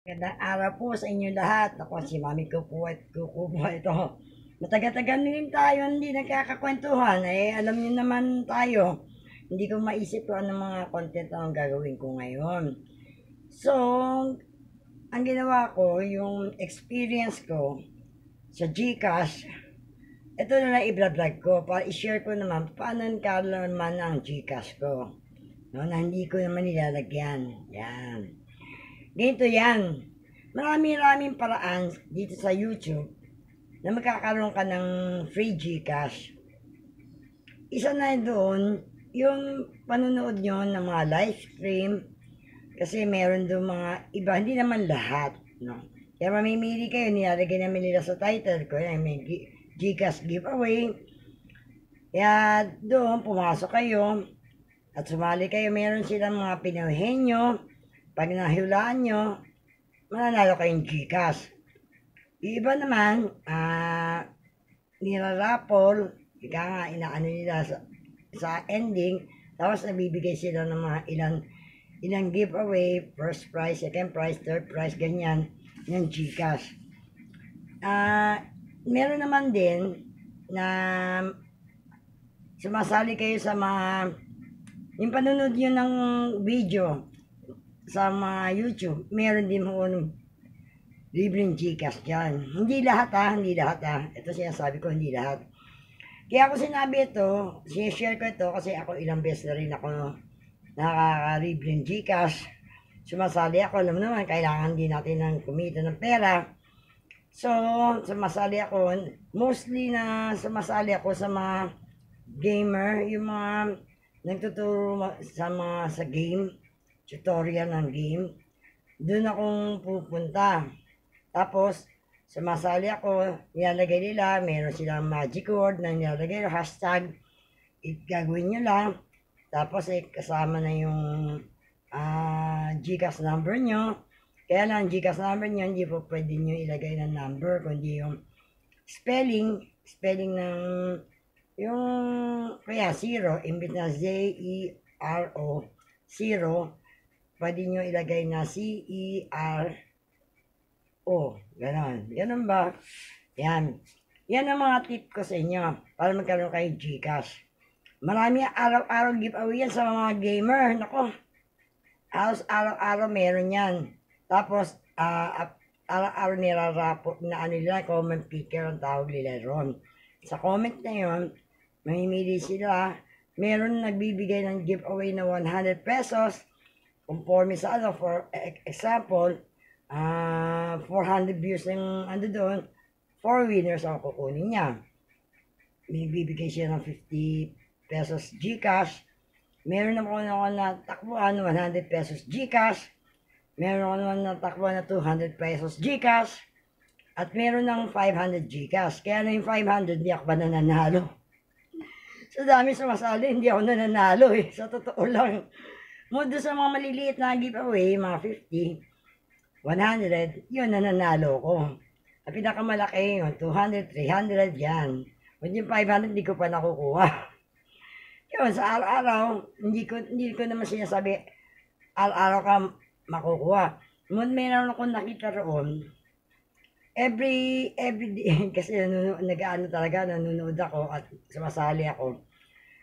Magandang araw po sa inyo lahat. Ako si Mami Kuku at Kuku po ito. Matagal-tagal na rin tayo hindi nagkakakwentuhan. Alam niyo naman tayo. Hindi ko maisip kung anong mga content ang gagawin ko ngayon. So, ang ginawa ko, yung experience ko sa GCash, ito na lang i-vlog ko para i-share ko naman paano naman ang GCash ko. No, na hindi ko naman nilalagyan. Yan. Ganito yan. Marami-raming paraan dito sa YouTube na magkakaroon ka ng free GCash. Isa na doon, yung panonood nyo ng mga live stream, kasi meron doon mga iba, hindi naman lahat, no? Kaya mamimili kayo, nilalagay namin nila sa title ko, yan, may GCash giveaway. Kaya doon, pumasok kayo, at sumali kayo, meron silang mga pinauhin nyo, pag nahulaan nyo, mananalo kayong GCash. Yung iba naman, nirarapol, ika nga, inaano nila sa ending, tapos nabibigay sila ng mga ilang giveaway, first prize, second prize, third prize, ganyan, yung GCash. Meron naman din na sumasali kayo sa mga, yung panunod nyo ng video sa mga YouTube, meron din mo libreng GCash dyan. Hindi lahat hindi lahat Ito sinasabi ko, hindi lahat. Kaya ako sinabi ito, sinishare ko ito kasi ako ilang beses na rin ako nakaka-libreng GCash. Sumasali ako, alam naman, kailangan din natin ng kumita ng pera. So, sumasali ako, mostly na sumasali ako sa mga gamer, yung mga nagtuturo sa game, tutorial ng game. Doon akong pupunta. Tapos, sumasali ako, nilalagay nila, meron silang magic word na nilalagay, hashtag, gagawin nyo lang. Tapos, kasama na yung GCash number nyo. Kaya lang, GCash number nyo, hindi po pwede nyo ilagay ng number, kundi yung spelling ng yung kaya zero, imbit na Z-E-R-O, zero, pwede nyo ilagay na C-E-R-O. Ganon. Ganon ba? Yan. Yan ang mga tip ko sa inyo para magkaroon kayo GCash. Marami araw-araw giveaway yan sa mga gamer. Nako. Araw-araw meron yan. Tapos, araw-araw nirarapot na nila, comment picker ang tawag nila ron. Sa comment na yun, mamimili sila. Meron nagbibigay ng giveaway na 100 pesos. Conforme sa for example, 400 views ng doon, 4 winners ang kukunin niya. May bibigay siya ng 50 pesos GCash. Meron naman ako natakbuhan 100 pesos GCash. Meron ako naman natakbuhan na 200 pesos GCash. At meron ng 500 GCash. Kaya na yung 500, hindi ako pa nananalo. Sa dami sumasali, hindi ako nananalo Sa totoo lang. Mudo sa mga maliliit na giveaway, mga 50, 100, yun nananalo ko. Ang pinakamalaki yun, 200, 300, yan. Kung yung 500, hindi ko pa nakukuha. Yun, sa araw-araw, hindi ko naman sinasabi, araw-araw ka makukuha. Meron akong nakita roon, every day, kasi nanonood ako at sumasali ako.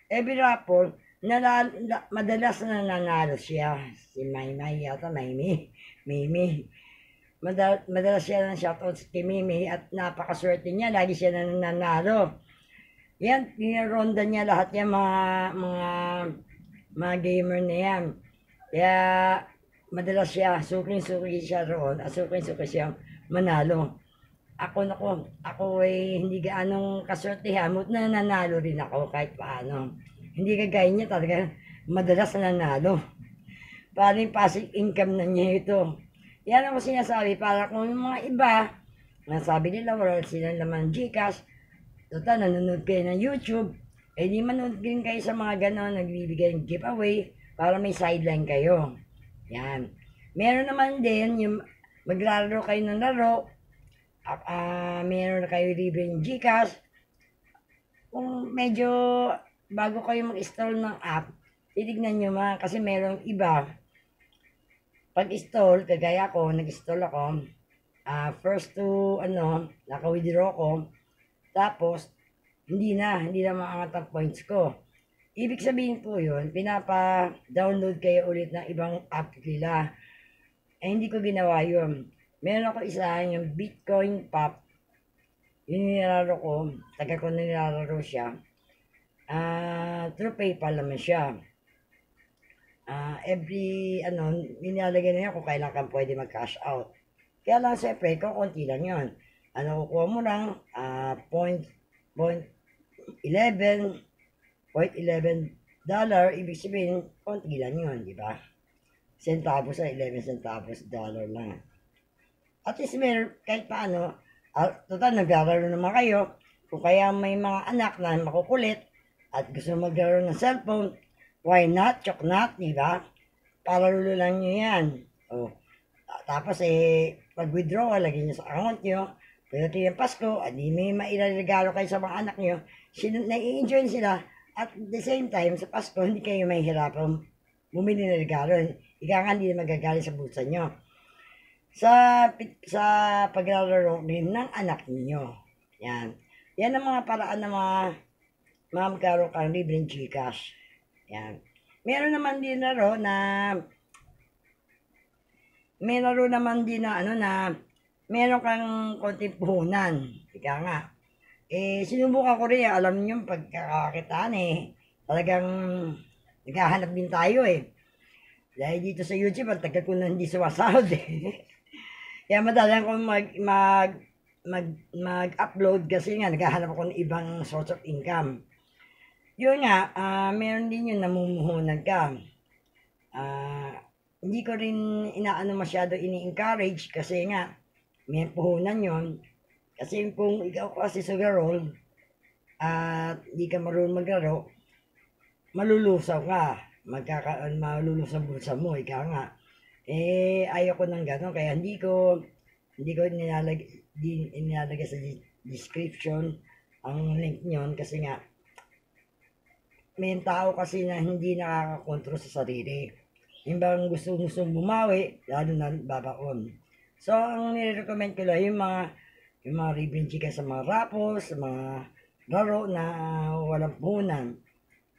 Every raffle, madalas na nananalo siya. Si Maymay yata, Mimi. Madalas siya ng shoutout kay Mimi at napakaswerte niya. Lagi siya nananalo. Yan, pinaronda niya lahat yung mga gamer na yan. Kaya, madalas siya, suking-suki siya roon at suking-suki siya manalo. Ako ay hindi gaanong kaswertehan, na nanalo rin ako kahit paano. Hindi kagaya niya talaga, madalas nanalo. Parang yung passive income na niya ito. Yan ako sinasabi, para kung yung mga iba, nasabi nila wala silang laman GCash, total nanonood kayo ng YouTube, di manood din kayo sa mga ganon, nagbibigay ng giveaway, para may sideline kayo. Yan. Meron naman din, yung maglalaro kayo ng laro, meron kayo libreng GCash. Kung medyo bago kayo mag-install ng app, titignan nyo kasi merong iba, pag-install, kagaya ko, nag-install ako, first to, naka-withdraw ko, tapos, hindi na maangat ang points ko. Ibig sabihin po yun, pinapa-download kayo ulit ng ibang app nila. Eh, hindi ko ginawa yun. Meron ako isa, yung Bitcoin Pop. Yun yung nilalaro ko. Tagal ko na nilalaro siya. Through PayPal naman siya. Nilalagay na yan kung kailan ka pwede mag-cash out. Kaya lang, siyempre, konti lang yun. Kukuha mo lang, point 11, $0.11, ibig sabihin, konti lang yun, di ba? Centavos na, 11 centavos, dollar lang. At least kahit paano, total, naglalaro naman kayo. Kung kaya may mga anak na makukulit at gusto maglaro ng cellphone, why not, chok not, di ba? Palaro lang nyo yan. Tapos pag-withdraw, lagyan nyo sa account nyo. Pagdating yung Pasko, di may mailaregalo kayo sa mga anak nyo. Nai-enjoy sila. At the same time, sa Pasko, hindi kayo mahihirapan bumili ng regalo. Ika nga, hindi na magagaling sa bulsa nyo. Sa paglalaro din ng anak niyo. Yan. Yan ang mga paraan ng mga magkaroon kang libreng Gcash. Yan. Meron naman din laro na meron kang konting puhunan. Ika nga. Sinubukan ko rin, alam niyo, pagkakakitaan talagang naghahanap din tayo Dahil dito sa YouTube, ang tagal ko na hindi sumasahod Kaya madalang ko mag-upload kasi nga, naghahanap ako ng ibang source of income. Yun nga, meron din yun, namumuhunan ka. Hindi ko rin masyado ini-encourage kasi nga, may puhunan yun. Kasi kung ikaw kasi sa garol, at hindi ka marunong maglaro, malulusaw ka. Malulusaw bulsa mo, ika nga. Ayaw ko ng gano'n, kaya hindi ko nilalagay sa description ang link nyon kasi nga, may tao kasi na hindi nakakakontrol sa sarili. Yung bang gusto bumawi, lalo na babaon. So, ang nire-recommend ko lang, yung mga ribbon chicken sa mga rapos, sa mga laro na walang puhunan.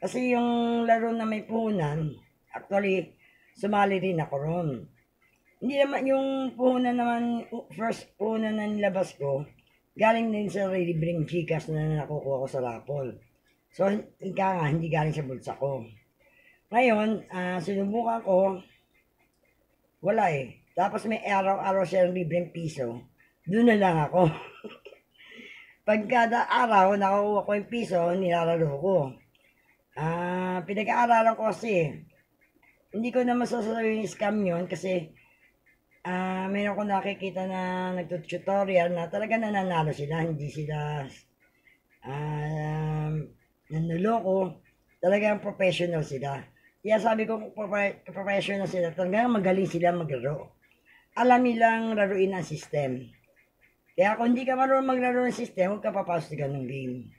Kasi yung laro na may puhunan, actually, sumali rin ako ron. Hindi naman yung puhunan naman, first puhunan na nilabas ko, galing din sa libreng Gcash na nakukuha ko sa rapol. So, hindi galing sa bulsa ko. Ngayon, sinubukan ko, wala Tapos may araw-araw siyang libreng piso, doon na lang ako. Pagkada araw, nakukuha ko yung piso, nilalaro ko. Pinag-aaralan ko kasi, hindi ko na masasabi yung scam yun kasi mayroon ko nakikita na nagtututorial na talaga nananalo sila, hindi sila nanuloko, talagang professional sila. Kaya sabi ko, professional sila, talagang magaling sila maglaro. Alam nilang laruin ang system. Kaya kung hindi ka marunong maglaro ng system, huwag ka papasok ng game.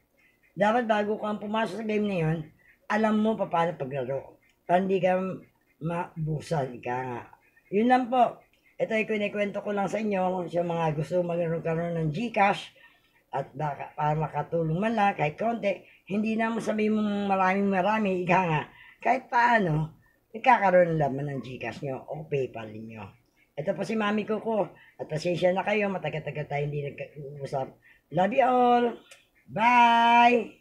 Dapat bago kang pumasok sa game na yun, alam mo paano paglaro. Para hindi ka mabusan, ika nga. Yun lang po. Ito ay kinikwento ko lang sa inyo sa mga gusto magkaroon ng Gcash at para makatulong man lang kahit konti. Hindi na sabihin mong marami, ika nga. Kahit paano, nagkakaroon laman ng Gcash nyo o PayPal niyo. Ito po si Mami Coco. At pasensya na kayo, matagal-tagal tayo hindi nag-uusap. Love you all. Bye!